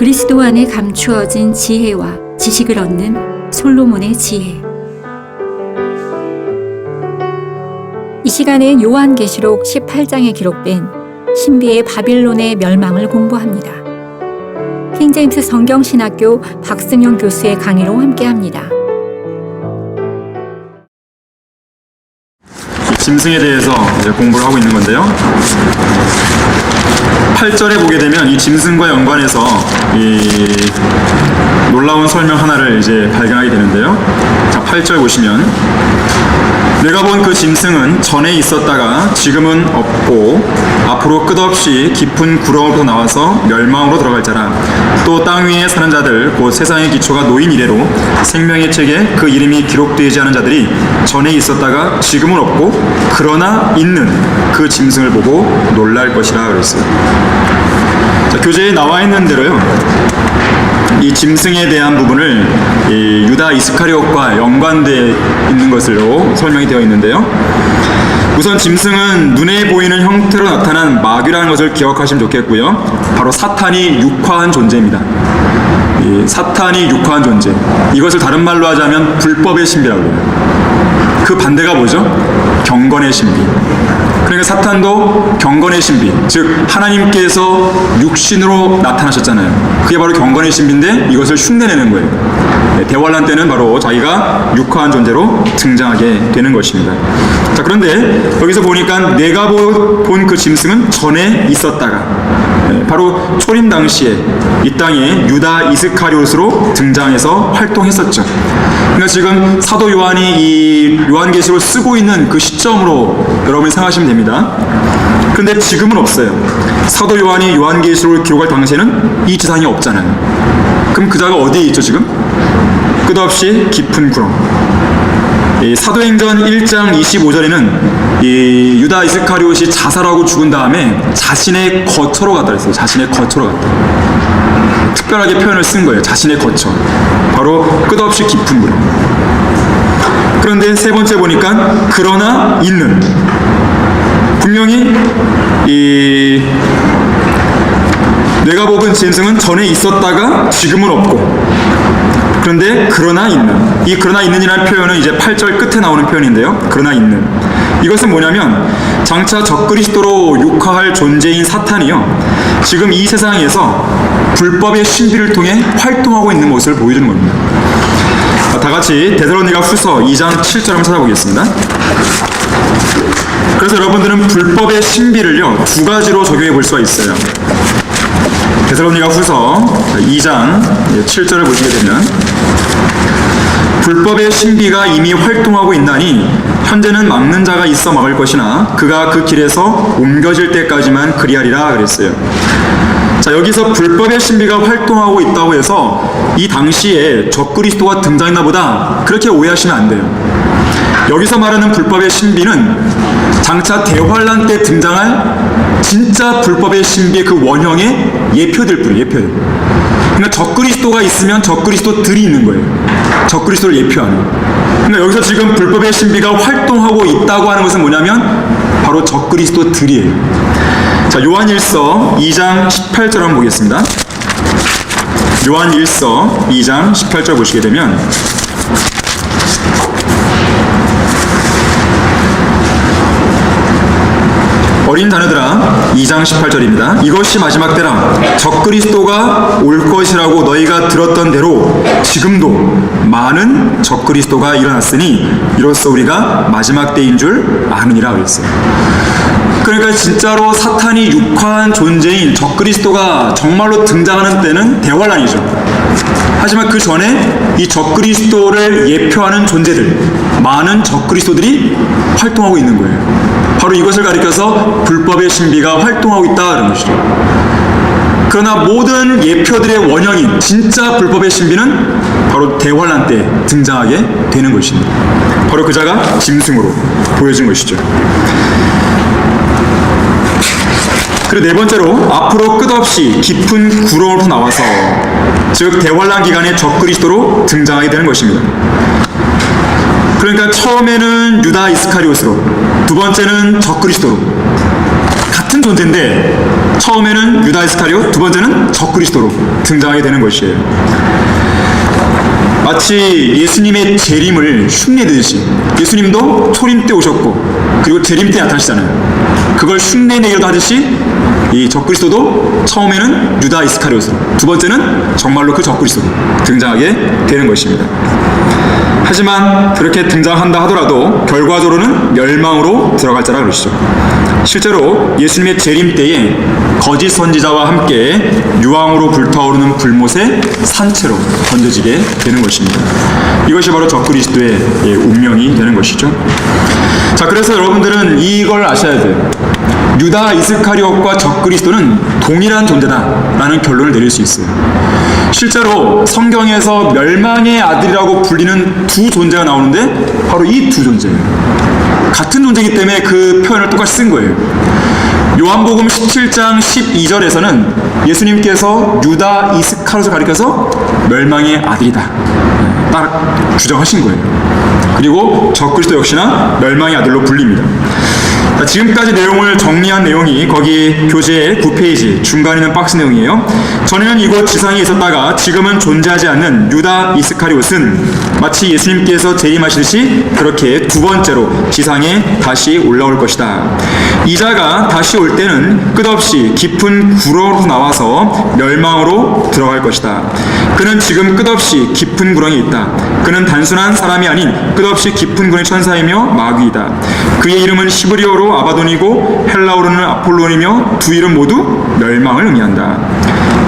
그리스도 안에 감추어진 지혜와 지식을 얻는 솔로몬의 지혜. 이 시간엔 요한계시록 18장에 기록된 신비의 바빌론의 멸망을 공부합니다. 킹제임스 성경신학교 박승용 교수의 강의로 함께합니다. 짐승에 대해서 이제 공부를 하고 있는 건데요. 8절에 보게 되면 이 짐승과 연관해서 이 놀라운 설명 하나를 이제 발견하게 되는데요. 자, 8절 보시면 내가 본 그 짐승은 전에 있었다가 지금은 없고 앞으로 끝없이 깊은 구렁으로 나와서 멸망으로 들어갈 자라. 또 땅 위에 사는 자들 곧 세상의 기초가 놓인 이래로 생명의 책에 그 이름이 기록되지 않은 자들이 전에 있었다가 지금은 없고 그러나 있는 그 짐승을 보고 놀랄 것이라 그랬어요. 자, 교재에 나와 있는 대로요. 이 짐승에 대한 부분을 이 유다 이스카리옷과 연관되어 있는 것으로 설명이 되어 있는데요. 우선 짐승은 눈에 보이는 형태로 나타난 마귀라는 것을 기억하시면 좋겠고요. 바로 사탄이 육화한 존재입니다. 이 사탄이 육화한 존재. 이것을 다른 말로 하자면 불법의 신비라고 해요. 그 반대가 뭐죠? 경건의 신비. 그러니까 사탄도 경건의 신비, 즉 하나님께서 육신으로 나타나셨잖아요. 그게 바로 경건의 신비인데 이것을 흉내내는 거예요. 대환란 때는 바로 자기가 육화한 존재로 등장하게 되는 것입니다. 자, 그런데 여기서 보니까 내가 본 그 짐승은 전에 있었다가 바로 초림 당시에 이 땅에 유다 이스카리옷으로 등장해서 활동했었죠. 그러니까 지금 사도 요한이 이 요한계시록을 쓰고 있는 그 시점으로 여러분이 생각하시면 됩니다. 그런데 지금은 없어요. 사도 요한이 요한계시록을 기록할 당시에는 이 지상이 없잖아요. 그럼 그 자가 어디에 있죠 지금? 끝없이 깊은 구렁. 이 사도행전 1장 25절에는 이 유다 이스카리옷이 자살하고 죽은 다음에 자신의 거처로 갔다 그랬어요. 자신의 거처로 갔다. 특별하게 표현을 쓴 거예요. 자신의 거처. 바로 끝없이 깊은 구렁. 그런데 세 번째 보니까 그러나 있는. 분명히 이 내가 먹은 짐승은 전에 있었다가 지금은 없고 그런데 그러나 있는. 이 그러나 있는이라는 표현은 이제 8절 끝에 나오는 표현인데요. 그러나 있는. 이것은 뭐냐면 장차 적그리스도로 육화할 존재인 사탄이요. 지금 이 세상에서 불법의 신비를 통해 활동하고 있는 모습을 보여주는 겁니다. 다 같이 데살로니가 후서 2장 7절 한번 찾아보겠습니다. 그래서 여러분들은 불법의 신비를요 두 가지로 적용해 볼 수가 있어요. 데살로니가 후서 2장 7절을 보시게 되면 불법의 신비가 이미 활동하고 있나니 현재는 막는 자가 있어 막을 것이나 그가 그 길에서 옮겨질 때까지만 그리하리라 그랬어요. 자, 여기서 불법의 신비가 활동하고 있다고 해서 이 당시에 적그리스도가 등장했나 보다 그렇게 오해하시면 안 돼요. 여기서 말하는 불법의 신비는 장차 대환란 때 등장할 진짜 불법의 신비의 그 원형의 예표들 뿐이에요. 예표들. 그러니까 적그리스도가 있으면 적그리스도들이 있는 거예요. 적그리스도를 예표하는. 그러니까 여기서 지금 불법의 신비가 활동하고 있다고 하는 것은 뭐냐면 바로 적그리스도들이에요. 자, 요한일서 2장 18절 한번 보겠습니다. 요한일서 2장 18절 보시게 되면 어린 자녀들아 2장 18절입니다. 이것이 마지막 때라. 적그리스도가 올 것이라고 너희가 들었던 대로 지금도 많은 적그리스도가 일어났으니 이로써 우리가 마지막 때인 줄 아느니라 그랬어요. 그러니까 진짜로 사탄이 육화한 존재인 적그리스도가 정말로 등장하는 때는 대환란이죠. 하지만 그 전에 이 적그리스도를 예표하는 존재들, 많은 적그리스도들이 활동하고 있는 거예요. 바로 이것을 가리켜서 불법의 신비가 활동하고 있다는 것이죠. 그러나 모든 예표들의 원형인 진짜 불법의 신비는 바로 대환란 때 등장하게 되는 것입니다. 바로 그 자가 짐승으로 보여진 것이죠. 그리고 네 번째로 앞으로 끝없이 깊은 구렁으로 나와서 즉 대환란 기간에 적그리스도로 등장하게 되는 것입니다. 그러니까 처음에는 유다 이스카리옷으로 두 번째는 적그리스도로 같은 같은 존재인데 처음에는 유다 이스카리오, 두 번째는 적그리스도로 등장하게 되는 것이에요. 마치 예수님의 재림을 흉내내듯이 예수님도 초림 때 오셨고 그리고 재림 때 나타나시잖아요. 그걸 흉내내기도 하듯이 이 적그리스도도 처음에는 유다 이스카리옷으로, 두 번째는 정말로 그 적그리스도로 등장하게 되는 것입니다. 하지만 그렇게 등장한다 하더라도 결과적으로는 멸망으로 들어갈 자라 그러시죠. 실제로 예수님의 재림 때에 거짓 선지자와 함께 유황으로 불타오르는 불못의 산채로 던져지게 되는 것입니다. 이것이 바로 적그리스도의 운명이 되는 것이죠. 자, 그래서 여러분들은 이걸 아셔야 돼요. 유다 이스카리옷과 적그리스도는 동일한 존재다라는 결론을 내릴 수 있어요. 실제로 성경에서 멸망의 아들이라고 불리는 두 존재가 나오는데 바로 이 두 존재예요. 같은 존재이기 때문에 그 표현을 똑같이 쓴 거예요. 요한복음 17장 12절에서는 예수님께서 유다 이스카리옷을 가리켜서 멸망의 아들이다 딱 규정하신 거예요. 그리고 적그리스도 역시나 멸망의 아들로 불립니다. 지금까지 내용을 정리한 내용이 거기 교재의 9페이지 중간에 있는 박스 내용이에요. 전에는 이곳 지상에 있었다가 지금은 존재하지 않는 유다 이스카리옷은 마치 예수님께서 재림하시듯이 그렇게 두 번째로 지상에 다시 올라올 것이다. 이자가 다시 올 때는 끝없이 깊은 구렁으로 나와서 멸망으로 들어갈 것이다. 그는 지금 끝없이 깊은 구렁에 있다. 그는 단순한 사람이 아닌 끝없이 깊은 구렁의 천사이며 마귀이다. 그의 이름은 히브리어로 아바돈이고 헬라어로는 아폴론이며 두 이름 모두 멸망을 의미한다.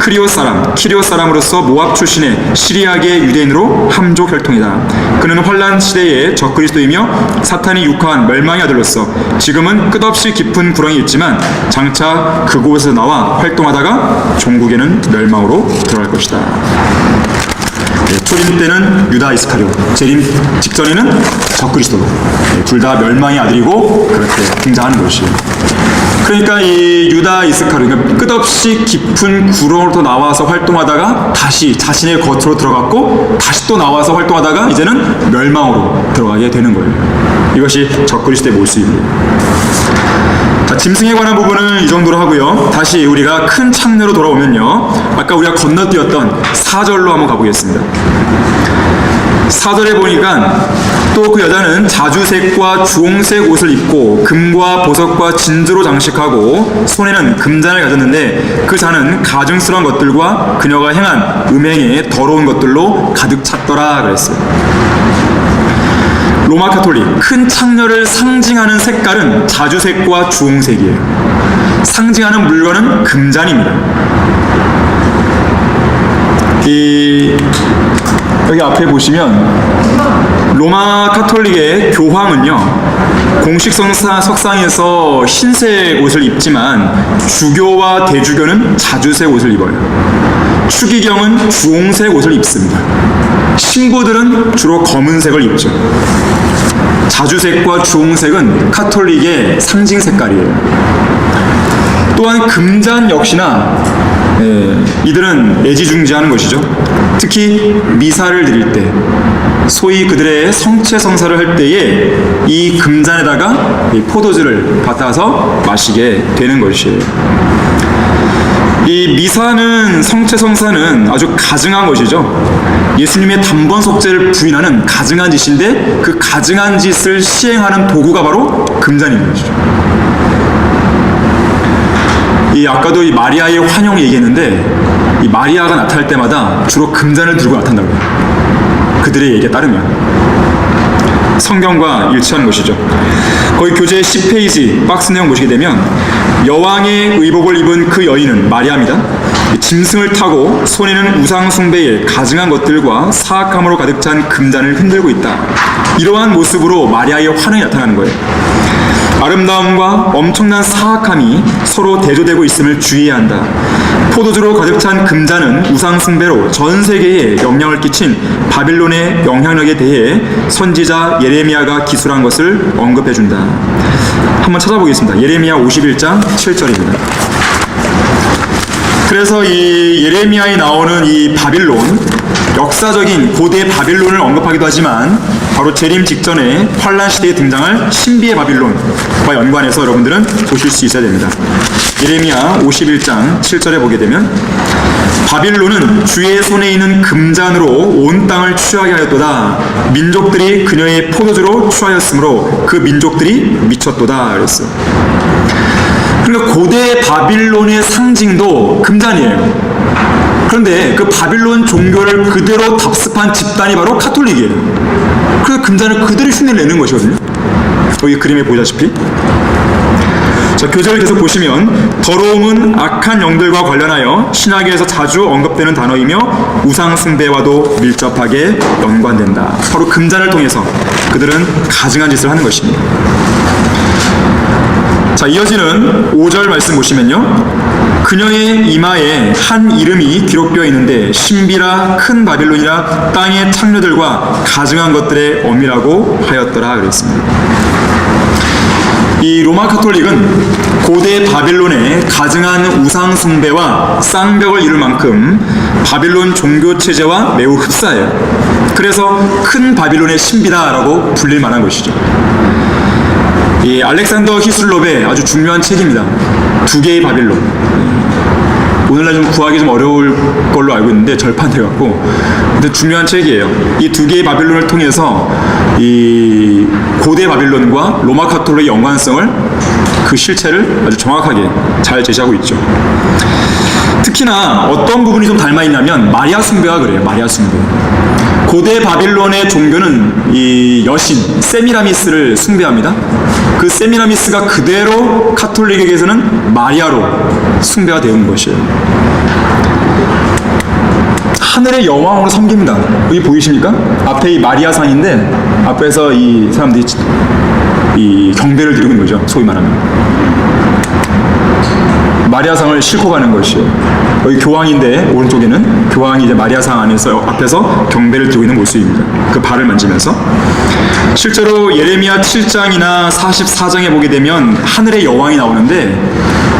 키리옷 사람으로서 모압 출신의 시리아계 유대인으로 함족 혈통이다. 그는 환란 시대의 적그리스도이며 사탄이 육화한 멸망의 아들로서 지금은 끝없이 깊은 구렁이 있지만 장차 그곳에서 나와 활동하다가 종국에는 멸망으로 들어갈 것이다. 초림 때는 유다 이스카리오, 재림 직전에는 적그리스도로 둘 다 멸망의 아들이고 그렇게 등장하는 것이에요. 그러니까 이 유다 이스카리오, 그러니까 끝없이 깊은 구렁으로 나와서 활동하다가 다시 자신의 겉으로 들어갔고 다시 또 나와서 활동하다가 이제는 멸망으로 들어가게 되는 거예요. 이것이 적그리스도의 모습이에요. 자, 짐승에 관한 부분은 이 정도로 하고요. 다시 우리가 큰 창내로 돌아오면요, 아까 우리가 건너뛰었던 4절로 한번 가보겠습니다. 4절에 보니까 또 그 여자는 자주색과 주홍색 옷을 입고 금과 보석과 진주로 장식하고 손에는 금잔을 가졌는데 그 잔은 가증스러운 것들과 그녀가 행한 음행의 더러운 것들로 가득 찼더라 그랬어요. 로마 카톨릭 큰 창녀를 상징하는 색깔은 자주색과 주홍색이에요. 상징하는 물건은 금잔입니다. 여기 앞에 보시면 로마 카톨릭의 교황은요, 공식 석상에서 흰색 옷을 입지만 주교와 대주교는 자주색 옷을 입어요. 추기경은 주홍색 옷을 입습니다. 신부들은 주로 검은색을 입죠. 자주색과 주홍색은 카톨릭의 상징 색깔이에요. 또한 금잔 역시나 이들은 애지중지하는 것이죠. 특히 미사를 드릴 때, 소위 그들의 성체 성사를 할 때에 이 금잔에다가 이 포도주를 받아서 마시게 되는 것이에요. 이 미사는, 성체 성사는 아주 가증한 것이죠. 예수님의 단번 속죄를 부인하는 가증한 짓인데 그 가증한 짓을 시행하는 도구가 바로 금잔인 것이죠. 아까도 이 마리아의 환영 얘기했는데 이 마리아가 나타날 때마다 주로 금잔을 들고 나타난다고요. 그들의 얘기에 따르면 성경과 일치하는 것이죠. 거기 교재 10페이지 박스 내용 보시게 되면 여왕의 의복을 입은 그 여인은 마리아입니다. 짐승을 타고 손에는 우상 숭배의 가증한 것들과 사악함으로 가득 찬 금잔을 흔들고 있다. 이러한 모습으로 마리아의 환영이 나타나는 거예요. 아름다움과 엄청난 사악함이 서로 대조되고 있음을 주의해야 한다. 포도주로 가득 찬 금잔은 우상 숭배로 전 세계에 영향을 끼친 바빌론의 영향력에 대해 선지자 예레미야가 기술한 것을 언급해준다. 한번 찾아보겠습니다. 예레미야 51장 7절입니다. 그래서 이 예레미야에 나오는 이 바빌론, 역사적인 고대 바빌론을 언급하기도 하지만 바로 재림 직전에 환란 시대에 등장할 신비의 바빌론과 연관해서 여러분들은 보실 수 있어야 됩니다. 예레미야 51장 7절에 보게 되면 바빌론은 주의 손에 있는 금잔으로 온 땅을 취하게 하였도다. 민족들이 그녀의 포도주로 취하였으므로 그 민족들이 미쳤도다 그랬어요. 그러니까 고대 바빌론의 상징도 금잔이에요. 그런데 그 바빌론 종교를 그대로 답습한 집단이 바로 카톨릭이에요. 그래서 금잔을 그대로 흉내를 내는 것이거든요. 여기 그림에 보시다시피. 자, 교재를 계속 보시면 더러움은 악한 영들과 관련하여 신약에서 자주 언급되는 단어이며 우상 숭배와도 밀접하게 연관된다. 바로 금잔을 통해서 그들은 가증한 짓을 하는 것입니다. 자, 이어지는 5절 말씀 보시면요, 그녀의 이마에 한 이름이 기록되어 있는데 신비라 큰 바빌론이라 땅의 창녀들과 가증한 것들의 엄이라고 하였더라 그랬습니다. 이 로마 카톨릭은 고대 바빌론의 가증한 우상 숭배와 쌍벽을 이룰 만큼 바빌론 종교 체제와 매우 흡사해요. 그래서 큰 바빌론의 신비다라고 불릴 만한 것이죠. 이 알렉산더 히슬롭의 아주 중요한 책입니다. 두 개의 바빌론. 오늘날 좀 구하기 좀 어려울 걸로 알고 있는데 절판돼갖고, 근데 중요한 책이에요. 이 두 개의 바빌론을 통해서 이 고대 바빌론과 로마 카톨릭의 연관성을, 그 실체를 아주 정확하게 잘 제시하고 있죠. 특히나 어떤 부분이 좀 닮아 있냐면 마리아 숭배가 그래요. 마리아 숭배. 고대 바빌론의 종교는 이 여신 세미라미스를 숭배합니다. 그 세미라미스가 그대로 카톨릭에게서는 마리아로 숭배가 되는 것이에요. 하늘의 여왕으로 섬깁니다. 여기 보이십니까? 앞에 이 마리아상인데 앞에서 이 사람들이 이 경배를 드리는 거죠. 소위 말하면. 마리아상을 싣고 가는 것이에요. 여기 교황인데 오른쪽에는 교황이 이제 마리아상 안에서 앞에서 경배를 드리고 있는 모습입니다. 그 발을 만지면서. 실제로 예레미야 7장이나 44장에 보게 되면 하늘의 여왕이 나오는데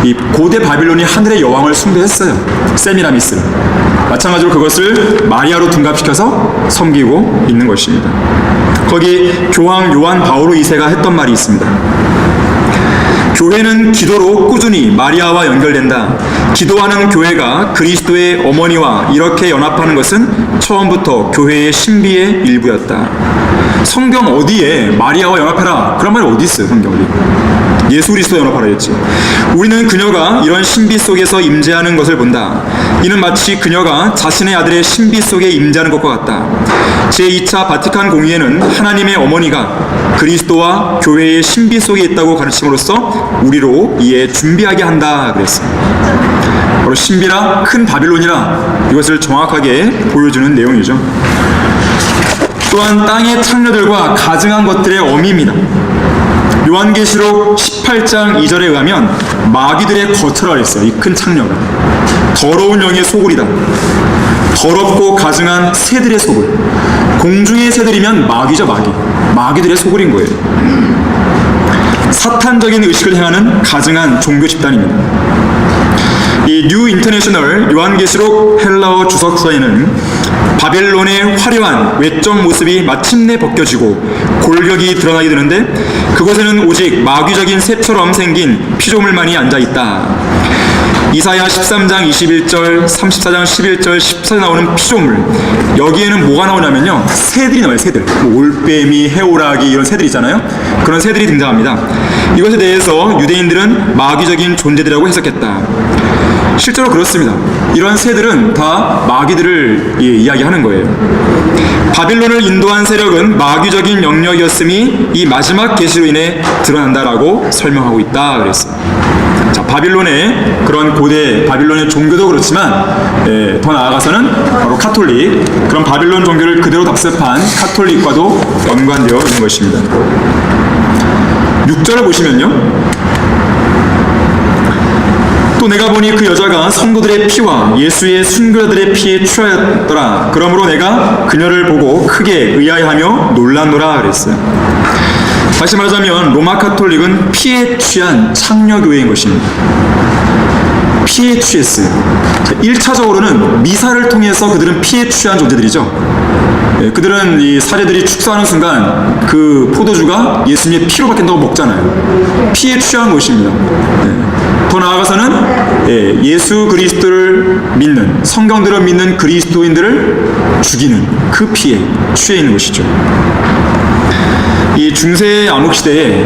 이 고대 바빌론이 하늘의 여왕을 숭배했어요. 세미라미스를. 마찬가지로 그것을 마리아로 둔갑시켜서 섬기고 있는 것입니다. 거기 교황 요한 바오로 2세가 했던 말이 있습니다. 교회는 기도로 꾸준히 마리아와 연결된다. 기도하는 교회가 그리스도의 어머니와 이렇게 연합하는 것은 처음부터 교회의 신비의 일부였다. 성경 어디에 마리아와 연합해라 그런 말이 어디 있어요? 성경 어디? 예수 그리스도 연합하라 했지. 우리는 그녀가 이런 신비 속에서 임재하는 것을 본다. 이는 마치 그녀가 자신의 아들의 신비 속에 임재하는 것과 같다. 제2차 바티칸 공의회는 하나님의 어머니가 그리스도와 교회의 신비 속에 있다고 가르침으로써 우리로 이에 준비하게 한다 그랬어요. 바로 신비라 큰 바빌론이라 이것을 정확하게 보여주는 내용이죠. 또한 땅의 창녀들과 가증한 것들의 어미입니다. 요한계시록 18장 2절에 의하면 마귀들의 거처라 했어요. 이 큰 창녀가 더러운 영의 소굴이다. 더럽고 가증한 새들의 소굴. 공중의 새들이면 마귀죠. 마귀들의 소굴인 거예요. 사탄적인 의식을 행하는 가증한 종교 집단입니다. 이 뉴 인터내셔널 요한계시록 헬라어 주석서에는 바벨론의 화려한 외적 모습이 마침내 벗겨지고 골격이 드러나게 되는데 그곳에는 오직 마귀적인 새처럼 생긴 피조물만이 앉아있다. 이사야 13장 21절, 34장 11절, 14절 나오는 피조물, 여기에는 뭐가 나오냐면요, 새들이 나와요. 새들. 뭐 올빼미, 해오라기 이런 새들 있잖아요. 그런 새들이 등장합니다. 이것에 대해서 유대인들은 마귀적인 존재들이라고 해석했다. 실제로 그렇습니다. 이런 새들은 다 마귀들을 이야기하는 거예요. 바빌론을 인도한 세력은 마귀적인 영역이었음이 이 마지막 계시로 인해 드러난다라고 설명하고 있다 그랬어요. 자, 바빌론의 그런 고대 바빌론의 종교도 그렇지만 더 나아가서는 바로 카톨릭, 그런 바빌론 종교를 그대로 답습한 카톨릭과도 연관되어 있는 것입니다. 6절을 보시면요, 또 내가 보니 그 여자가 성도들의 피와 예수의 순교자들의 피에 취하였더라. 그러므로 내가 그녀를 보고 크게 의아해하며 놀랐노라 그랬어요. 다시 말하자면 로마 카톨릭은 피에 취한 창녀교회인 것입니다. 피에 취했어요. 1차적으로는 미사를 통해서 그들은 피에 취한 존재들이죠. 그들은 이 사제들이 축사하는 순간 그 포도주가 예수님의 피로 바뀐다고 먹잖아요. 피에 취한 것입니다. 더 나아가서는 예수 그리스도를 믿는, 성경대로 믿는 그리스도인들을 죽이는 그 피에 취해 있는 것이죠. 이 중세 암흑 시대에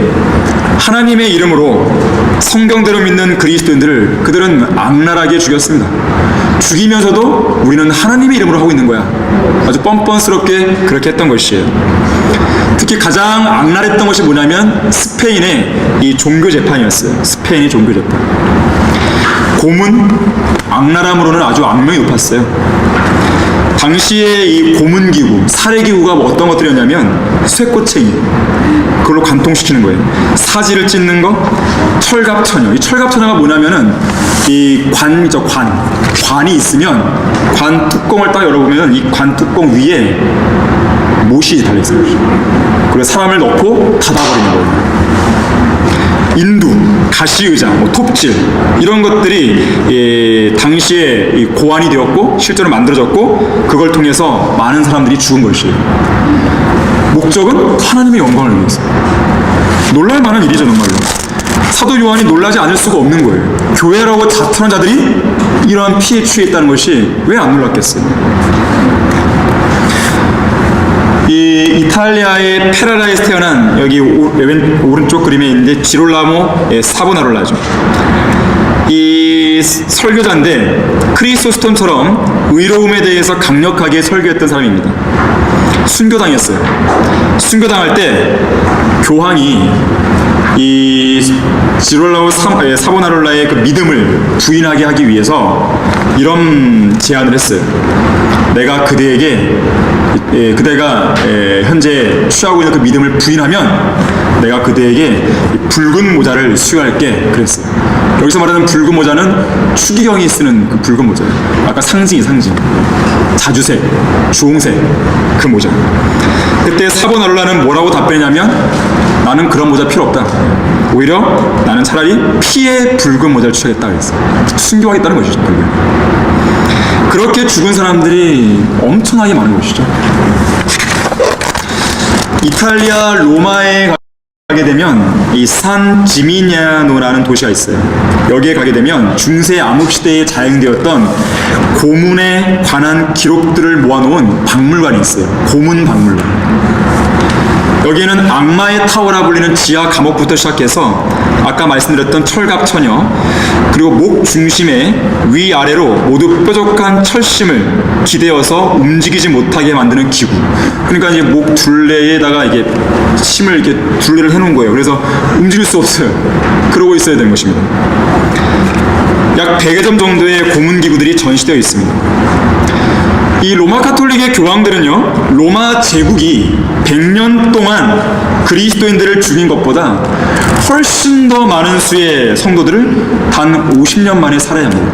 하나님의 이름으로 성경대로 믿는 그리스도인들을 그들은 악랄하게 죽였습니다. 죽이면서도 우리는 하나님의 이름으로 하고 있는 거야. 아주 뻔뻔스럽게 그렇게 했던 것이에요. 특히 가장 악랄했던 것이 뭐냐면 스페인의 이 종교 재판이었어요. 스페인의 종교 재판. 고문, 악랄함으로는 아주 악명이 높았어요. 당시에 이 고문기구, 살해기구가 어떤 것들이었냐면 쇠꼬챙이, 그걸로 관통시키는 거예요. 사지를 찢는 거, 철갑처녀. 이 철갑처녀가 뭐냐면은 이 관이 있으면 관 뚜껑을 딱 열어보면 이 관 뚜껑 위에 못이 달려있어요. 그래서 사람을 넣고 닫아버리는 거예요. 인두, 가시의자, 톱질 이런 것들이 당시에 이 고안이 되었고 실제로 만들어졌고 그걸 통해서 많은 사람들이 죽은 것이에요. 목적은 하나님의 영광을 위해서. 놀랄 만한 일이죠, 정말로. 사도 요한이 놀라지 않을 수가 없는 거예요. 교회라고 자투한 자들이 이러한 피에 취해 있다는 것이 왜 안 놀랐겠어요? 이 이탈리아의 페라라에서 태어난 여기 오른쪽 그림에 있는데 지롤라모 사보나롤라죠. 이 설교자인데 크리소스톰처럼 의로움에 대해서 강력하게 설교했던 사람입니다. 순교당했어요. 순교당할 때 교황이 이 지롤라모 사보나롤라의 그 믿음을 부인하게 하기 위해서 이런 제안을 했어요. 내가 그대가 현재 취하고 있는 그 믿음을 부인하면 내가 그대에게 붉은 모자를 수여할게 그랬어요. 여기서 말하는 붉은 모자는 추기경이 쓰는 그 붉은 모자예요. 아까 상징. 자주색, 주홍색 그 모자. 그때 사보나롤라는 뭐라고 답변했냐면 나는 그런 모자 필요 없다. 오히려 나는 차라리 피의 붉은 모자를 취하겠다 그랬어요. 순교하겠다는 것이죠. 그렇게 죽은 사람들이 엄청나게 많은 것이죠. 이탈리아 로마에 가게 되면 이 산 지미냐노라는 도시가 있어요. 여기에 가게 되면 중세 암흑 시대에 자행되었던 고문에 관한 기록들을 모아놓은 박물관이 있어요. 고문 박물관. 여기에는 악마의 타워라 불리는 지하 감옥부터 시작해서 아까 말씀드렸던 철갑처녀, 그리고 목 중심에 위아래로 모두 뾰족한 철심을 기대어서 움직이지 못하게 만드는 기구. 그러니까 이제 목 둘레에다가 이게 심을 이렇게 둘레를 해놓은 거예요. 그래서 움직일 수 없어요. 그러고 있어야 되는 것입니다. 약 100여 점 정도의 고문 기구들이 전시되어 있습니다. 이 로마 카톨릭의 교황들은요, 로마 제국이 100년 동안 그리스도인들을 죽인 것보다 훨씬 더 많은 수의 성도들을 단 50년 만에 살해야 합니다.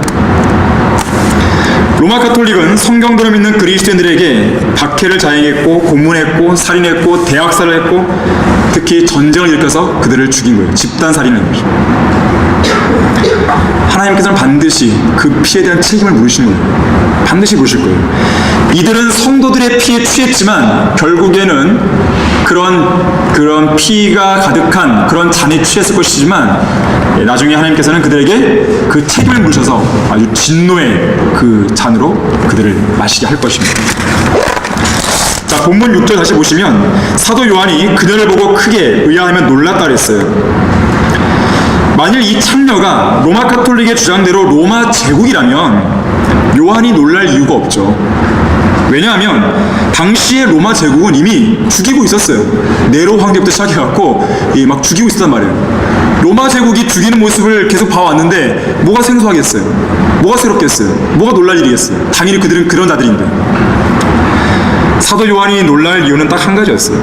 로마 카톨릭은 성경대로 믿는 그리스도인들에게 박해를 자행했고, 고문했고, 살인했고, 대학살을 했고, 특히 전쟁을 일으켜서 그들을 죽인 거예요. 집단 살인을 한 거죠. 하나님께서는 반드시 그 피에 대한 책임을 물으시는 거예요. 반드시 물으실 거예요. 이들은 성도들의 피에 취했지만 결국에는 그런 피가 가득한 그런 잔에 취했을 것이지만 나중에 하나님께서는 그들에게 그 책임을 물으셔서 아주 진노의 그 잔으로 그들을 마시게 할 것입니다. 자, 본문 6절 다시 보시면 사도 요한이 그녀를 보고 크게 의아하며 놀랐다 그랬어요. 만일 이 창녀가 로마 카톨릭의 주장대로 로마 제국이라면 요한이 놀랄 이유가 없죠. 왜냐하면 당시의 로마 제국은 이미 죽이고 있었어요. 네로 황제부터 시작해갖고 막 죽이고 있었단 말이에요. 로마 제국이 죽이는 모습을 계속 봐왔는데 뭐가 생소하겠어요? 뭐가 새롭겠어요? 뭐가 놀랄 일이겠어요? 당연히 그들은 그런 자들인데. 사도 요한이 놀랄 이유는 딱 한 가지였어요.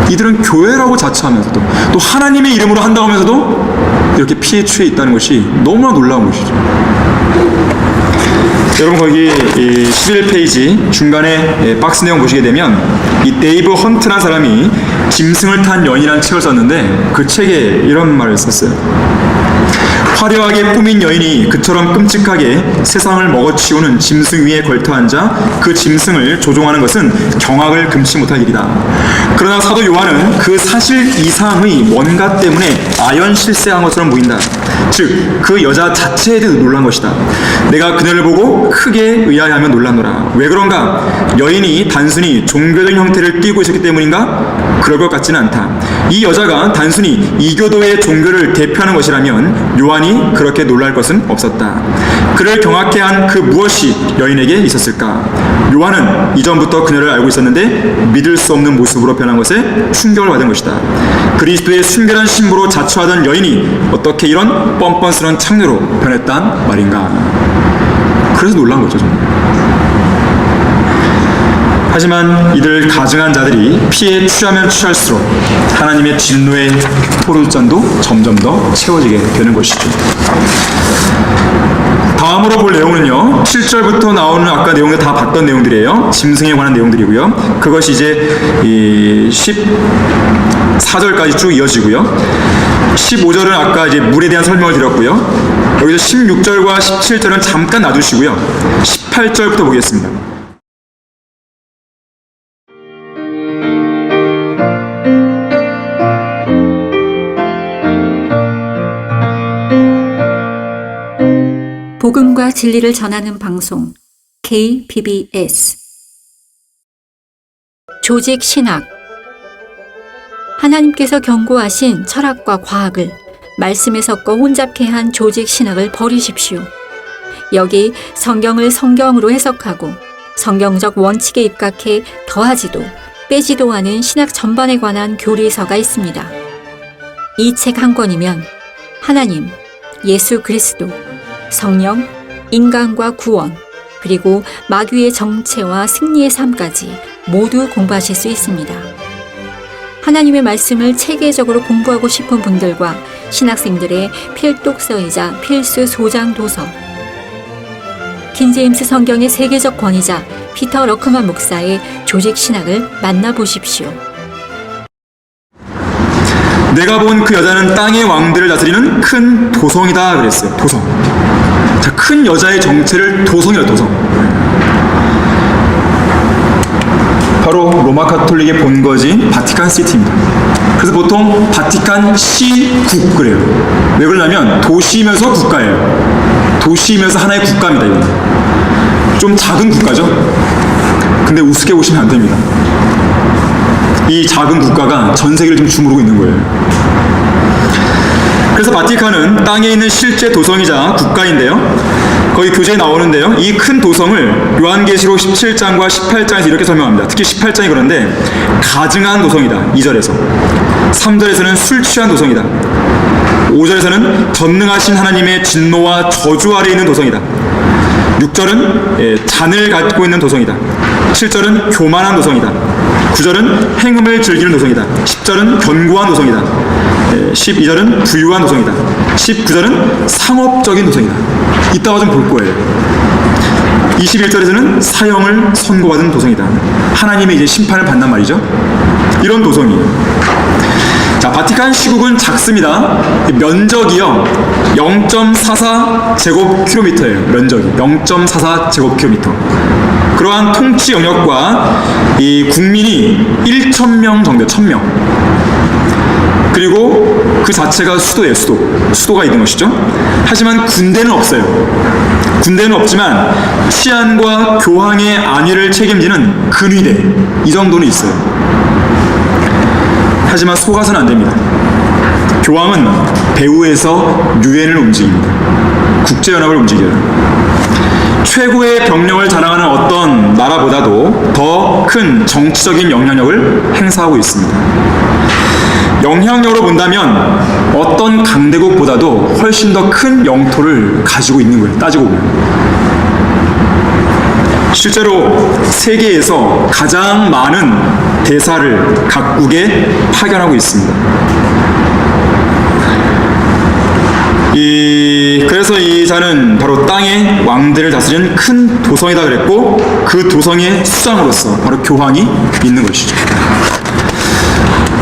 이들은 교회라고 자처하면서도 또 하나님의 이름으로 한다고 하면서도 이렇게 피에 취해 있다는 것이 너무나 놀라운 것이죠. 여러분 거기 11페이지 중간에 박스 내용 보시게 되면 이 데이브 헌트라는 사람이 짐승을 탄 연이라는 책을 썼는데 그 책에 이런 말을 썼어요. 화려하게 꾸민 여인이 그처럼 끔찍하게 세상을 먹어치우는 짐승 위에 걸터앉아 그 짐승을 조종하는 것은 경악을 금치 못할 일이다. 그러나 사도 요한은 그 사실 이상의 뭔가 때문에 아연실세한 것처럼 보인다. 즉 그 여자 자체에 대해서 놀란 것이다. 내가 그녀를 보고 크게 의아해하며 놀라노라. 왜 그런가? 여인이 단순히 종교적인 형태를 띠고 있었기 때문인가? 그럴 것 같지는 않다. 이 여자가 단순히 이교도의 종교를 대표하는 것이라면 요한이 그렇게 놀랄 것은 없었다. 그를 경악해 한 그 무엇이 여인에게 있었을까? 요한은 이전부터 그녀를 알고 있었는데 믿을 수 없는 모습으로 변한 것에 충격을 받은 것이다. 그리스도의 순결한 신부로 자처하던 여인이 어떻게 이런 뻔뻔스러운 창녀로 변했단 말인가? 그래서 놀란 거죠, 정말. 하지만 이들 가증한 자들이 피에 취하면 취할수록 하나님의 진노의 포도잔도 점점 더 채워지게 되는 것이죠. 다음으로 볼 내용은요, 7절부터 나오는 아까 내용들 다 봤던 내용들이에요. 짐승에 관한 내용들이고요. 그것이 이제 14절까지 쭉 이어지고요. 15절은 아까 이제 물에 대한 설명을 드렸고요. 여기서 16절과 17절은 잠깐 놔두시고요. 18절부터 보겠습니다. 복음과 진리를 전하는 방송 KBBS. 조직 신학. 하나님께서 경고하신 철학과 과학을 말씀에 섞어 혼잡케 한 조직 신학을 버리십시오. 여기 성경을 성경으로 해석하고 성경적 원칙에 입각해 더하지도 빼지도 않은 신학 전반에 관한 교리서가 있습니다. 이 책 한 권이면 하나님, 예수 그리스도, 성령, 인간과 구원, 그리고 마귀의 정체와 승리의 삶까지 모두 공부하실 수 있습니다. 하나님의 말씀을 체계적으로 공부하고 싶은 분들과 신학생들의 필독서이자 필수 소장 도서. 킹제임스 성경의 세계적 권위자 피터 러크만 목사의 조직 신학을 만나보십시오. 내가 본 그 여자는 땅의 왕들을 다스리는 큰 도성이다 그랬어요. 도성. 자, 큰 여자의 정체를 도성이라, 도성. 바로 로마 카톨릭의 본거지인 바티칸 시티입니다. 그래서 보통 바티칸 시국 그래요. 왜 그러냐면 도시이면서 국가예요. 도시이면서 하나의 국가입니다. 이건 좀 작은 국가죠. 근데 우습게 보시면 안 됩니다. 이 작은 국가가 전 세계를 좀 주무르고 있는 거예요. 그래서 바티칸은 땅에 있는 실제 도성이자 국가인데요. 거기 교재에 나오는데요. 이 큰 도성을 요한계시록 17장과 18장에서 이렇게 설명합니다. 특히 18장이 그런데 가증한 도성이다. 2절에서. 3절에서는 술 취한 도성이다. 5절에서는 전능하신 하나님의 진노와 저주 아래 있는 도성이다. 6절은 잔을 갖고 있는 도성이다. 7절은 교만한 도성이다. 9절은 행음을 즐기는 도성이다. 10절은 견고한 도성이다. 12절은 부유한 도성이다. 19절은 상업적인 도성이다. 이따가 좀 볼 거예요. 21절에서는 사형을 선고받은 도성이다. 하나님의 이제 심판을 받는 말이죠. 이런 도성이에요. 자, 바티칸 시국은 작습니다. 면적이요 0.44 제곱킬로미터예요. 면적이 0.44 제곱킬로미터. 그러한 통치 영역과 이 국민이 1,000명 정도, 1,000명. 그리고 그 자체가 수도예요, 수도. 수도가 있는 것이죠. 하지만 군대는 없어요. 군대는 없지만 치안과 교황의 안위를 책임지는 근위대, 이 정도는 있어요. 하지만 속아서는 안 됩니다. 교황은 배후에서 유엔을 움직입니다. 국제연합을 움직여요. 최고의 병력을 자랑하는 어떤 나라보다도 더 큰 정치적인 영향력을 행사하고 있습니다. 영향력으로 본다면 어떤 강대국보다도 훨씬 더 큰 영토를 가지고 있는 거예요. 따지고 보면. 실제로 세계에서 가장 많은 대사를 각국에 파견하고 있습니다. 그래서 이 자는 바로 땅의 왕들을 다스리는 큰 도성이다 그랬고, 그 도성의 수장으로서 바로 교황이 있는 것이죠.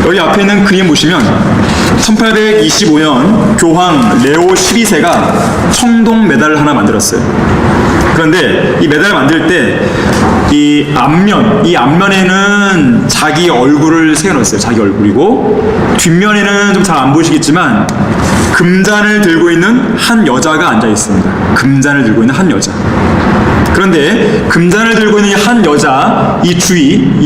여기 앞에 있는 그림 보시면 1825년 교황 레오 12세가 청동 메달을 하나 만들었어요. 그런데 이 메달을 만들 때 이 앞면에는 자기 얼굴을 새겨놓았어요. 자기 얼굴이고, 뒷면에는 좀 잘 안 보이시겠지만 금잔을 들고 있는 한 여자가 앉아 있습니다. 금잔을 들고 있는 한 여자. 그런데 금잔을 들고 있는 이 한 여자, 이 주위,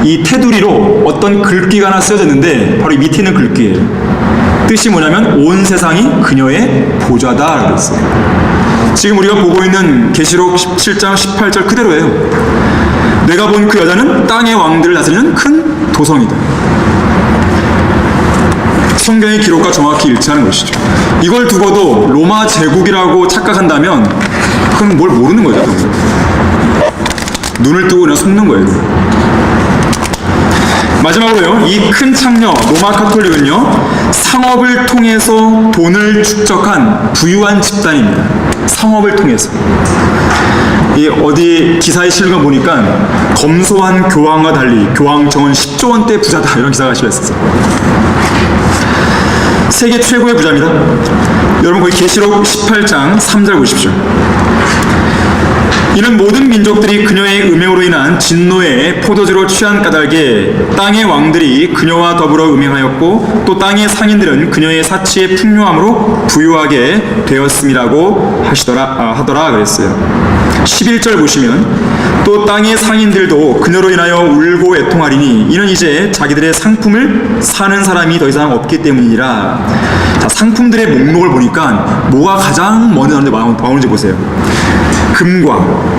이 테두리로 어떤 글귀가 하나 쓰여졌는데 바로 이 밑에 있는 글귀예요. 뜻이 뭐냐면 온 세상이 그녀의 보좌다 그랬어요. 지금 우리가 보고 있는 계시록 17장 18절 그대로예요. 내가 본 그 여자는 땅의 왕들을 다스리는 큰 도성이다. 성경의 기록과 정확히 일치하는 것이죠. 이걸 두고도 로마 제국이라고 착각한다면 그건 뭘 모르는 거죠. 눈을 뜨고 그냥 속는 거예요. 마지막으로요, 이 큰 창녀 로마 카톨릭은요, 상업을 통해서 돈을 축적한 부유한 집단입니다. 상업을 통해서. 이 어디 기사에 실린 거 보니까 검소한 교황과 달리 교황청은 10조 원대 부자다, 이런 기사가 실렸었어요. 세계 최고의 부자입니다. 여러분 거기 계시록 18장 3절 보십시오. 이는 모든 민족들이 그녀의 음행으로 인한 진노에 포도주로 취한 까닭에 땅의 왕들이 그녀와 더불어 음행하였고 또 땅의 상인들은 그녀의 사치의 풍요함으로 부유하게 되었음이라고 하더라 그랬어요. 11절 보시면 또 땅의 상인들도 그녀로 인하여 울고 애통하리니 이는 이제 자기들의 상품을 사는 사람이 더 이상 없기 때문이라. 자, 상품들의 목록을 보니까 뭐가 가장 먼저 나오는지 보세요. 금과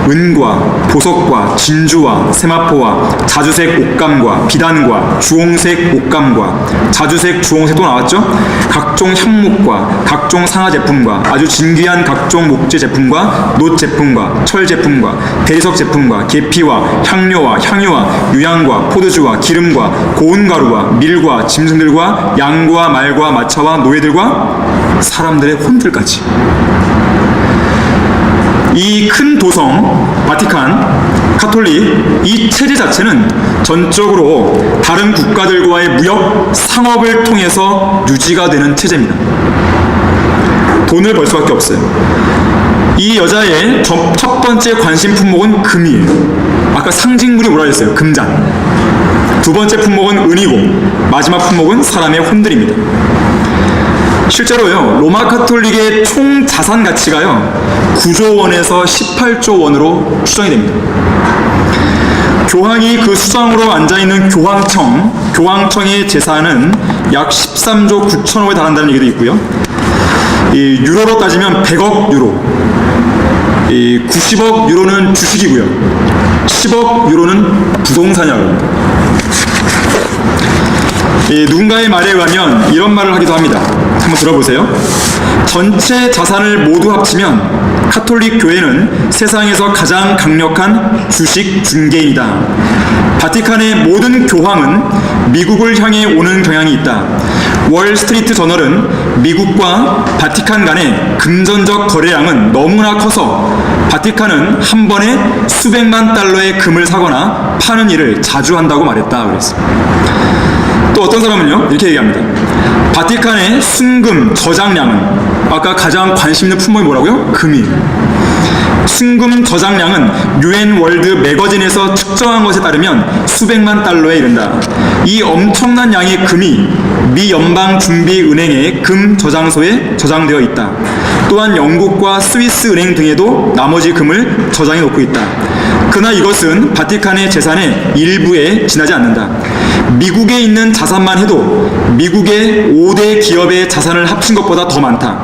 은과 보석과 진주와 세마포와 자주색 옷감과 비단과 주홍색 옷감과 자주색 주홍색 또 나왔죠? 각종 향목과 각종 상하 제품과 아주 진귀한 각종 목재 제품과 놋 제품과 철 제품과 대리석 제품과 계피와 향료와 향유와 유향과 포도주와 기름과 고운 가루와 밀과 짐승들과 양과 말과 마차와 노예들과 사람들의 혼들까지. 이 큰 도성 바티칸 카톨릭 이 체제 자체는 전적으로 다른 국가들과의 무역 상업을 통해서 유지가 되는 체제입니다. 돈을 벌 수밖에 없어요. 이 여자의 첫 번째 관심 품목은 금이에요. 아까 상징물이 뭐라 했어요? 금잔. 두 번째 품목은 은이고 마지막 품목은 사람의 혼들입니다. 실제로요, 로마 카톨릭의 총 자산 가치가요 9조 원에서 18조 원으로 추정이 됩니다. 교황이 그 수장으로 앉아있는 교황청의 재산은 약 13조 9천억에 달한다는 얘기도 있고요. 이 유로로 따지면 100억 유로, 90억 유로는 주식이고요, 10억 유로는 부동산이라고 합니다. 누군가의 말에 의하면 이런 말을 하기도 합니다. 한번 들어보세요. 전체 자산을 모두 합치면 카톨릭 교회는 세상에서 가장 강력한 주식 중개인이다. 바티칸의 모든 교황은 미국을 향해 오는 경향이 있다. 월스트리트 저널은 미국과 바티칸 간의 금전적 거래량은 너무나 커서 바티칸은 한 번에 수백만 달러의 금을 사거나 파는 일을 자주 한다고 말했다 그랬습니다. 또 어떤 사람은요, 이렇게 얘기합니다. 바티칸의 순금 저장량은, 아까 가장 관심 있는 품목이 뭐라고요? 금이에요. 순금 저장량은 UN 월드 매거진에서 측정한 것에 따르면 수백만 달러에 이른다. 이 엄청난 양의 금이 미 연방준비은행의 금 저장소에 저장되어 있다. 또한 영국과 스위스 은행 등에도 나머지 금을 저장해 놓고 있다. 그러나 이것은 바티칸의 재산의 일부에 지나지 않는다. 미국에 있는 자산만 해도 미국의 5대 기업의 자산을 합친 것보다 더 많다.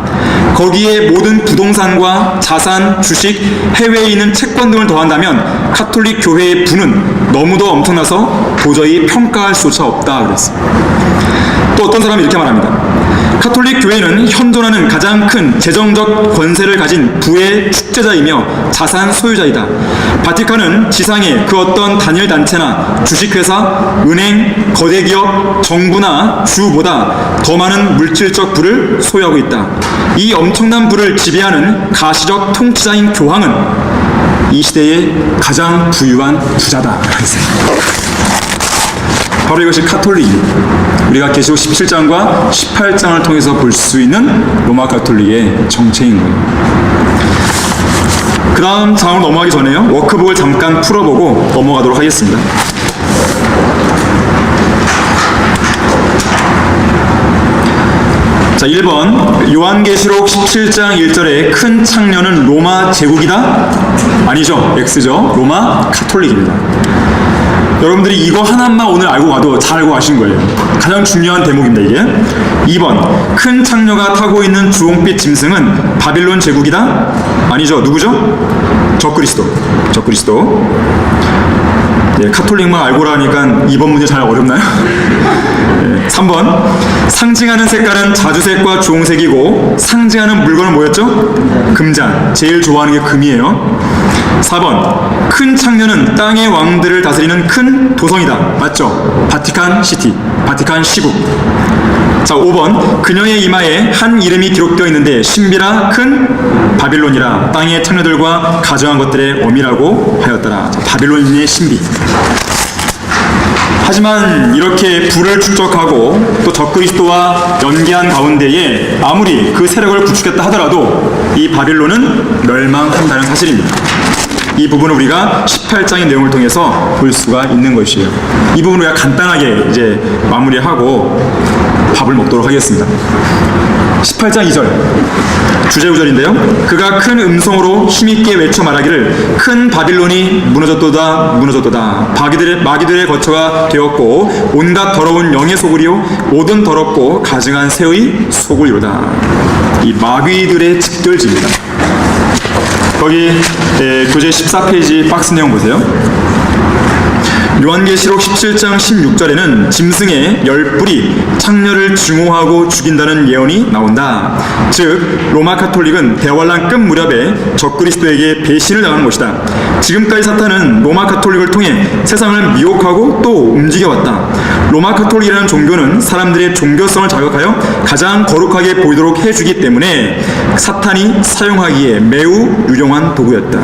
거기에 모든 부동산과 자산, 주식, 해외에 있는 채권 등을 더한다면 카톨릭 교회의 부는 너무도 엄청나서 도저히 평가할 수조차 없다 그랬습니다. 또 어떤 사람이 이렇게 말합니다. 카톨릭 교회는 현존하는 가장 큰 재정적 권세를 가진 부의 축제자이며 자산 소유자이다. 바티칸은 지상의 그 어떤 단일 단체나 주식회사, 은행, 거대 기업, 정부나 주보다 더 많은 물질적 부를 소유하고 있다. 이 엄청난 부를 지배하는 가시적 통치자인 교황은 이 시대의 가장 부유한 부자다. 바로 이것이 카톨릭입니다. 우리가 계시록 17장과 18장을 통해서 볼 수 있는 로마 가톨릭의 정체인 거예요. 그 다음 장으로 넘어가기 전에요, 워크북을 잠깐 풀어보고 넘어가도록 하겠습니다. 자, 1번 요한계시록 17장 1절에 큰 창녀는 로마 제국이다? 아니죠. X죠. 로마 카톨릭입니다. 여러분들이 이거 하나만 오늘 알고 가도 잘 알고 가신 거예요. 가장 중요한 대목입니다, 이게. 2번 큰 창녀가 타고 있는 주홍빛 짐승은 바빌론 제국이다? 아니죠. 누구죠? 적그리스도. 예, 카톨릭만 알고라 하니까 2번 문제 잘 어렵나요? 3번 상징하는 색깔은 자주색과 주홍색이고 상징하는 물건은 뭐였죠? 금잔. 제일 좋아하는 게 금이에요. 4번 큰 창녀는 땅의 왕들을 다스리는 큰 도성이다. 맞죠? 바티칸 시티, 바티칸 시국. 자, 5번 그녀의 이마에 한 이름이 기록되어 있는데 신비라 큰 바빌론이라 땅의 창녀들과 가정한 것들의 어미라고 하였더라. 자, 바빌론의 신비. 하지만 이렇게 불을 축적하고 또 적그리스도와 연계한 가운데에 아무리 그 세력을 구축했다 하더라도 이 바빌론은 멸망한다는 사실입니다. 이 부분을 우리가 18장의 내용을 통해서 볼 수가 있는 것이에요. 이 부분을 우리가 간단하게 이제 마무리하고 밥을 먹도록 하겠습니다. 18장 2절 주제 구절인데요. 그가 큰 음성으로 힘있게 외쳐 말하기를 큰 바빌론이 무너졌도다. 마귀들의 거처가 되었고 온갖 더러운 영의 소굴이요 모든 더럽고 가증한 새의 소굴이로다. 이 마귀들의 집들지입니다. 거기 교재 14페이지 박스 내용 보세요. 요한계시록 17장 16절에는 짐승의 10뿔이 창녀를 증오하고 죽인다는 예언이 나온다. 즉 로마 카톨릭은 대환란 끝 무렵에 적그리스도에게 배신을 당하는 것이다. 지금까지 사탄은 로마 카톨릭을 통해 세상을 미혹하고 또 움직여왔다. 로마 카톨릭이라는 종교는 사람들의 종교성을 자극하여 가장 거룩하게 보이도록 해주기 때문에 사탄이 사용하기에 매우 유용한 도구였다.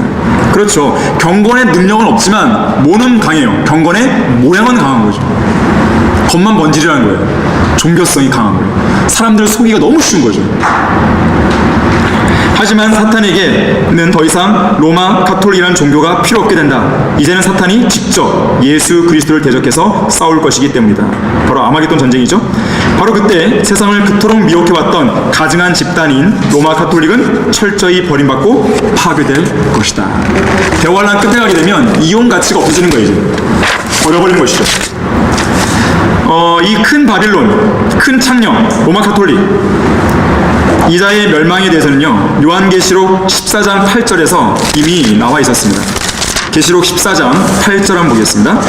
그렇죠. 경건의 능력은 없지만 뭐는 강해요. 경건의 모양은 강한 거죠. 겉만 번지르라는 거예요. 종교성이 강한 거예요. 사람들을 속이기가 너무 쉬운 거죠. 하지만 사탄에게는 더 이상 로마 카톨릭이라는 종교가 필요 없게 된다. 이제는 사탄이 직접 예수 그리스도를 대적해서 싸울 것이기 때문이다. 바로 아마겟돈 전쟁이죠. 바로 그때 세상을 그토록 미혹해왔던 가증한 집단인 로마 카톨릭은 철저히 버림받고 파괴될 것이다. 대환란 끝에 가게 되면 이용 가치가 없어지는 거예요. 이제 버려버린 것이죠. 이 큰 바빌론, 큰 창녀, 로마 카톨릭 이자의 멸망에 대해서는요, 요한계시록 14장 8절에서 이미 나와 있었습니다. 계시록 14장 8절 한번 보겠습니다.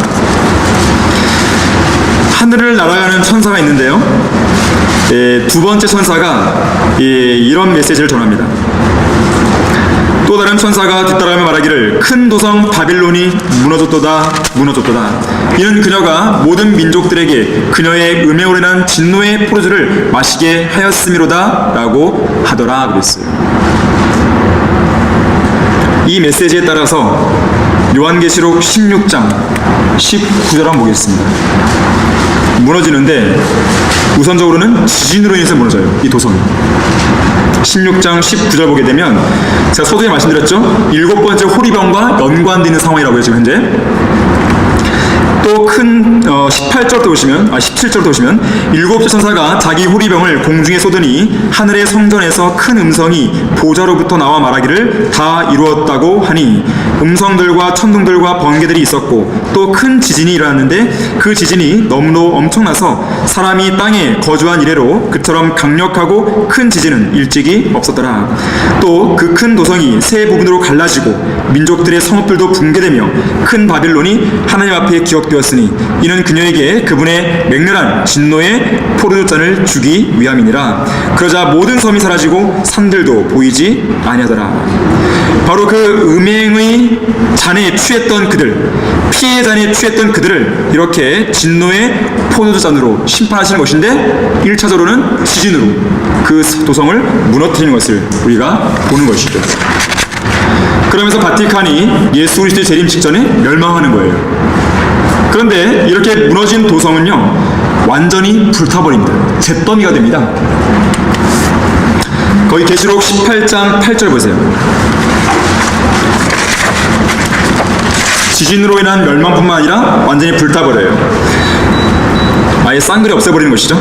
하늘을 날아가는 천사가 있는데요, 두 번째 천사가 이런 메시지를 전합니다. 또 다른 천사가 뒤따라가며 말하기를 큰 도성 바빌론이 무너졌도다. 이는 그녀가 모든 민족들에게 그녀의 음행으로 인한 진노의 포도주를 마시게 하였음이로다 라고 하더라 그랬어요. 이 메시지에 따라서 요한계시록 16장 19절 한번 보겠습니다. 무너지는데 우선적으로는 지진으로 인해서 무너져요. 이 도성이. 16장 19절 보게 되면 제가 서두에 말씀드렸죠. 7번째 호리병과 연관되는 상황이라고요. 지금 현재. 또 큰 17절도 보시면 7째 천사가 자기 호리병을 공중에 쏟으니 하늘의 성전에서 큰 음성이 보좌로부터 나와 말하기를 다 이루었다고 하니 음성들과 천둥들과 번개들이 있었고 또 큰 지진이 일어났는데 그 지진이 너무도 엄청나서 사람이 땅에 거주한 이래로 그처럼 강력하고 큰 지진은 일찍이 없었더라. 또 그 큰 도성이 세 부분으로 갈라지고 민족들의 성읍들도 붕괴되며 큰 바빌론이 하나님 앞에 기억되었으니 이는 그녀에게 그분의 맹렬한 진노의 포도주잔을 주기 위함이니라. 그러자 모든 섬이 사라지고 산들도 보이지 아니하더라. 바로 그 음행의 잔에 취했던 그들, 피해 잔에 취했던 그들을 이렇게 진노의 포도주잔으로 심판하시는 것인데 1차적으로는 지진으로 그 도성을 무너뜨리는 것을 우리가 보는 것이죠. 그러면서 바티칸이 예수 그리스도의 재림 직전에 멸망하는 거예요. 그런데 이렇게 무너진 도성은요, 완전히 불타버립니다. 잿더미가 됩니다. 거기 계시록 18장 8절 보세요. 지진으로 인한 멸망뿐만 아니라 완전히 불타버려요. 아예 쌍그리 없애버리는 것이죠.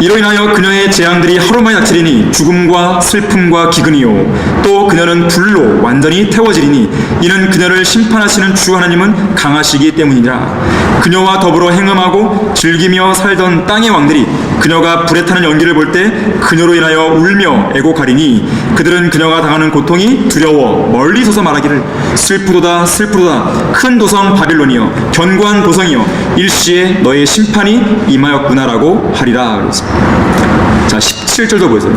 이로 인하여 그녀의 재앙들이 하루만에 닥치리니 죽음과 슬픔과 기근이요, 또 그녀는 불로 완전히 태워지리니 이는 그녀를 심판하시는 주 하나님은 강하시기 때문이라. 그녀와 더불어 행음하고 즐기며 살던 땅의 왕들이 그녀가 불에 타는 연기를 볼 때 그녀로 인하여 울며 애곡하리니 그들은 그녀가 당하는 고통이 두려워 멀리 서서 말하기를 슬프도다 슬프도다 큰 도성 바빌론이여 견고한 도성이여 일시에 너의 심판이 임하였구나라고 하리라. 자, 17절도 보세요.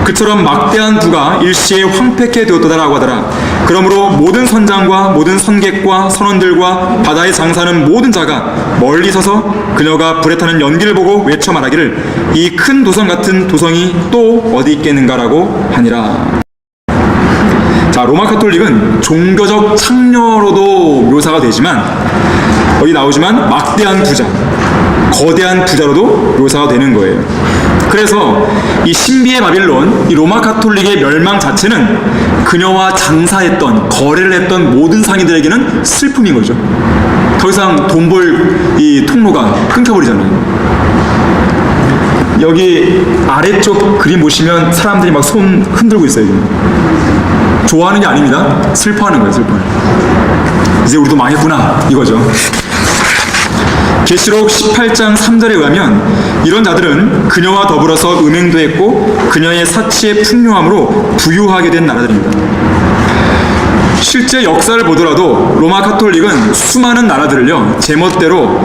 그처럼 막대한 부가 일시에 황폐케 되었다라고 하더라. 그러므로 모든 선장과 모든 선객과 선원들과 바다에 장사하는 모든 자가 멀리 서서 그녀가 불에 타는 연기를 보고 외쳐 말하기를 이 큰 도성 같은 도성이 또 어디 있겠는가라고 하니라. 자, 로마 카톨릭은 종교적 창녀로도 묘사가 되지만, 여기 나오지만 막대한 부자, 거대한 부자로도 묘사가 되는 거예요. 그래서 이 신비의 바빌론, 이 로마 카톨릭의 멸망 자체는 그녀와 장사했던, 거래를 했던 모든 상인들에게는 슬픔인 거죠. 더 이상 돈 벌 이 통로가 끊겨버리잖아요. 여기 아래쪽 그림 보시면 사람들이 막 손 흔들고 있어요. 좋아하는 게 아닙니다. 슬퍼하는 거예요. 슬퍼하는. 이제 우리도 망했구나 이거죠. 계시록 18장 3절에 의하면 이런 자들은 그녀와 더불어서 음행도 했고 그녀의 사치의 풍요함으로 부유하게 된 나라들입니다. 실제 역사를 보더라도 로마 카톨릭은 수많은 나라들을요, 제멋대로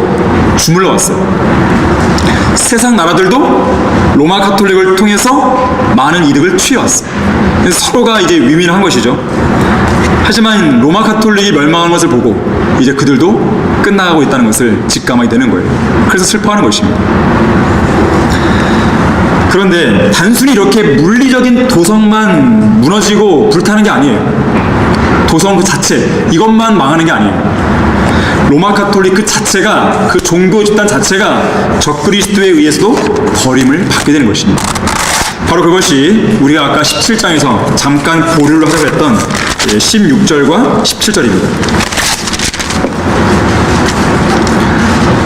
주물러 왔어요. 세상 나라들도 로마 카톨릭을 통해서 많은 이득을 취해왔어요. 서로가 이제 위민한 것이죠. 하지만 로마 카톨릭이 멸망하는 것을 보고 이제 그들도 끝나가고 있다는 것을 직감하게 되는 거예요. 그래서 슬퍼하는 것입니다. 그런데 단순히 이렇게 물리적인 도성만 무너지고 불타는 게 아니에요. 도성 그 자체, 이것만 망하는 게 아니에요. 로마 카톨릭 그 자체가, 그 종교 집단 자체가 적그리스도에 의해서도 버림을 받게 되는 것입니다. 바로 그것이 우리가 아까 17장에서 잠깐 보류를 하려고 했던 16절과 17절입니다.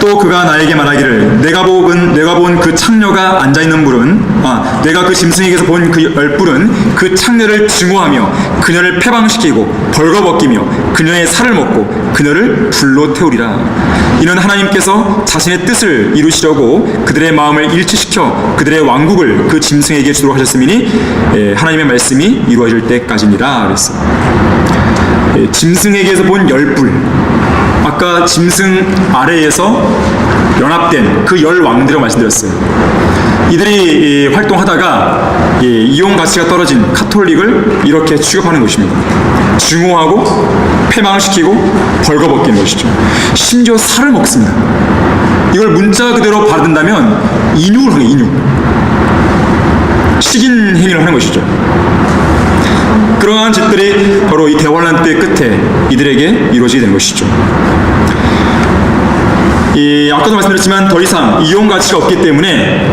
또 그가 나에게 말하기를 내가 본 그 창녀가 앉아있는 불은 내가 그 짐승에게서 본 그 열불은 그 창녀를 증오하며 그녀를 패방시키고 벌거벗기며 그녀의 살을 먹고 그녀를 불로 태우리라. 이는 하나님께서 자신의 뜻을 이루시려고 그들의 마음을 일치시켜 그들의 왕국을 그 짐승에게 주도록 하셨음이니 하나님의 말씀이 이루어질 때까지니라 그랬어요. 짐승에게서 본 열불, 아까 짐승 아래에서 연합된 그 열 왕들이라고 말씀드렸어요. 이들이 활동하다가 이용 가치가 떨어진 카톨릭을 이렇게 취급하는 것입니다. 증오하고 패망시키고 벌거벗기는 것이죠. 심지어 살을 먹습니다. 이걸 문자 그대로 받은다면 인육을 하는, 인육. 식인 행위를 하는 것이죠. 그러한 짓들이 바로 이 대환란 때의 끝에 이들에게 이루어지게 된 것이죠. 아까도 말씀드렸지만 더 이상 이용 가치가 없기 때문에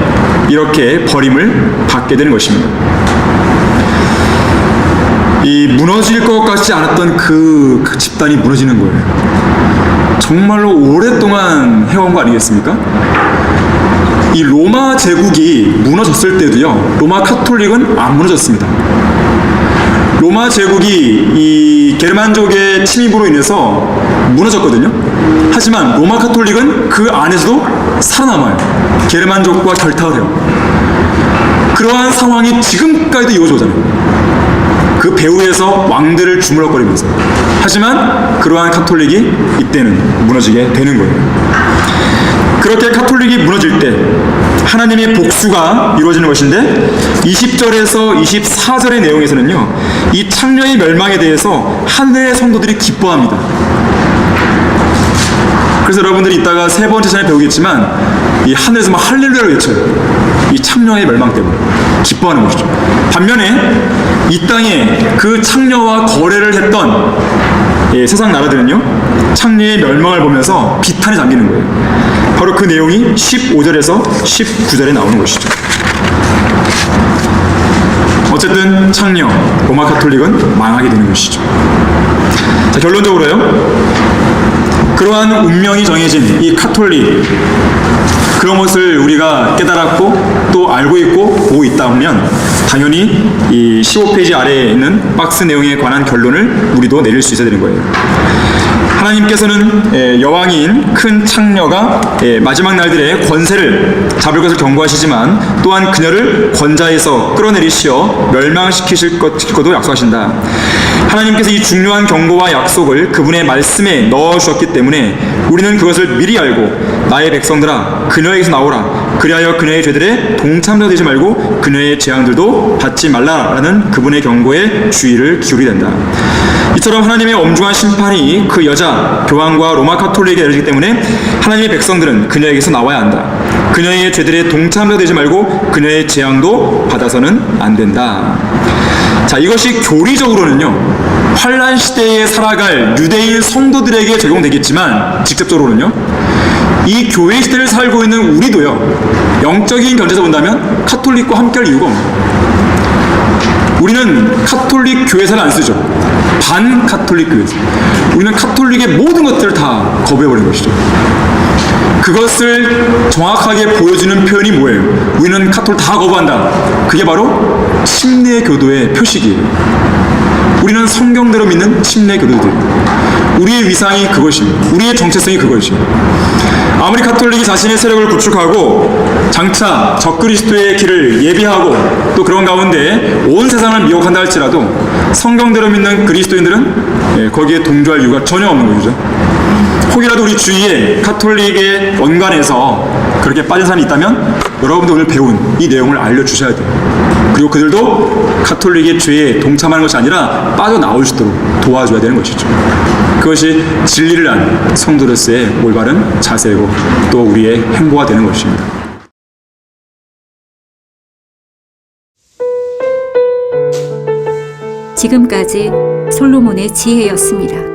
이렇게 버림을 받게 되는 것입니다. 이 무너질 것 같지 않았던 그 집단이 무너지는 거예요. 정말로 오랫동안 해온 거 아니겠습니까? 이 로마 제국이 무너졌을 때도요, 로마 카톨릭은 안 무너졌습니다. 로마 제국이 이 게르만족의 침입으로 인해서 무너졌거든요. 하지만 로마 카톨릭은 그 안에서도 살아남아요. 게르만족과 결탁을 해요. 그러한 상황이 지금까지도 이어져 오잖아요. 그 배후에서 왕들을 주물럭거리면서. 하지만 그러한 카톨릭이 이때는 무너지게 되는 거예요. 그렇게 카톨릭이 무너질 때 하나님의 복수가 이루어지는 것인데 20절에서 24절의 내용에서는요, 이 창녀의 멸망에 대해서 하늘의 성도들이 기뻐합니다. 그래서 여러분들이 이따가 세 번째 시간에 배우겠지만 이 하늘에서 막 할렐루야를 외쳐요. 이 창녀의 멸망 때문에 기뻐하는 것이죠. 반면에 이 땅에 그 창녀와 거래를 했던 세상 나라들은요 창녀의 멸망을 보면서 비탄에 잠기는 거예요. 바로 그 내용이 15절에서 19절에 나오는 것이죠. 어쨌든 창녀, 로마 가톨릭은 망하게 되는 것이죠. 자, 결론적으로요, 그러한 운명이 정해진 이 가톨릭, 그런 것을 우리가 깨달았고 또 알고 있고 보고 있다면 당연히 이 15페이지 아래에 있는 박스 내용에 관한 결론을 우리도 내릴 수 있어야 되는 거예요. 하나님께서는 여왕인 큰 창녀가 마지막 날들의 권세를 잡을 것을 경고하시지만 또한 그녀를 권자에서 끌어내리시어 멸망시키실 것도 약속하신다. 하나님께서 이 중요한 경고와 약속을 그분의 말씀에 넣어주셨기 때문에 우리는 그것을 미리 알고 나의 백성들아 그녀에게서 나오라, 그리하여 그녀의 죄들에 동참자 되지 말고 그녀의 재앙들도 받지 말라라는 그분의 경고에 주의를 기울이게 된다. 이처럼 하나님의 엄중한 심판이 그 여자 교황과 로마 가톨릭에 내려지기 때문에 하나님의 백성들은 그녀에게서 나와야 한다. 그녀의 죄들에 동참자 되지 말고 그녀의 재앙도 받아서는 안 된다. 자, 이것이 교리적으로는요 환란 시대에 살아갈 유대인 성도들에게 적용되겠지만 직접적으로는요 이 교회 시대를 살고 있는 우리도요 영적인 견제에서 본다면 가톨릭과 함께할 이유가 없는, 우리는 가톨릭 교회사를 안 쓰죠. 반 가톨릭 교회사. 우리는 가톨릭의 모든 것들을 다 거부해버린 것이죠. 그것을 정확하게 보여주는 표현이 뭐예요? 우리는 가톨 다 거부한다. 그게 바로 침례 교도의 표식이에요. 우리는 성경대로 믿는 침례 교도들. 우리의 위상이 그것입니다. 우리의 정체성이 그것이에요. 아무리 가톨릭이 자신의 세력을 구축하고 장차 적그리스도의 길을 예비하고 또 그런 가운데 온 세상을 미혹한다 할지라도 성경대로 믿는 그리스도인들은 거기에 동조할 이유가 전혀 없는 것이죠. 혹이라도 우리 주위에 가톨릭의 원관에서 그렇게 빠진 사람이 있다면 여러분들 오늘 배운 이 내용을 알려주셔야 돼요. 그리고 그들도 가톨릭의 죄에 동참하는 것이 아니라 빠져나올 수 있도록 도와줘야 되는 것이죠. 그것이 진리를 아는 성도로서의 올바른 자세고 또 우리의 행보가 되는 것입니다. 지금까지 솔로몬의 지혜였습니다.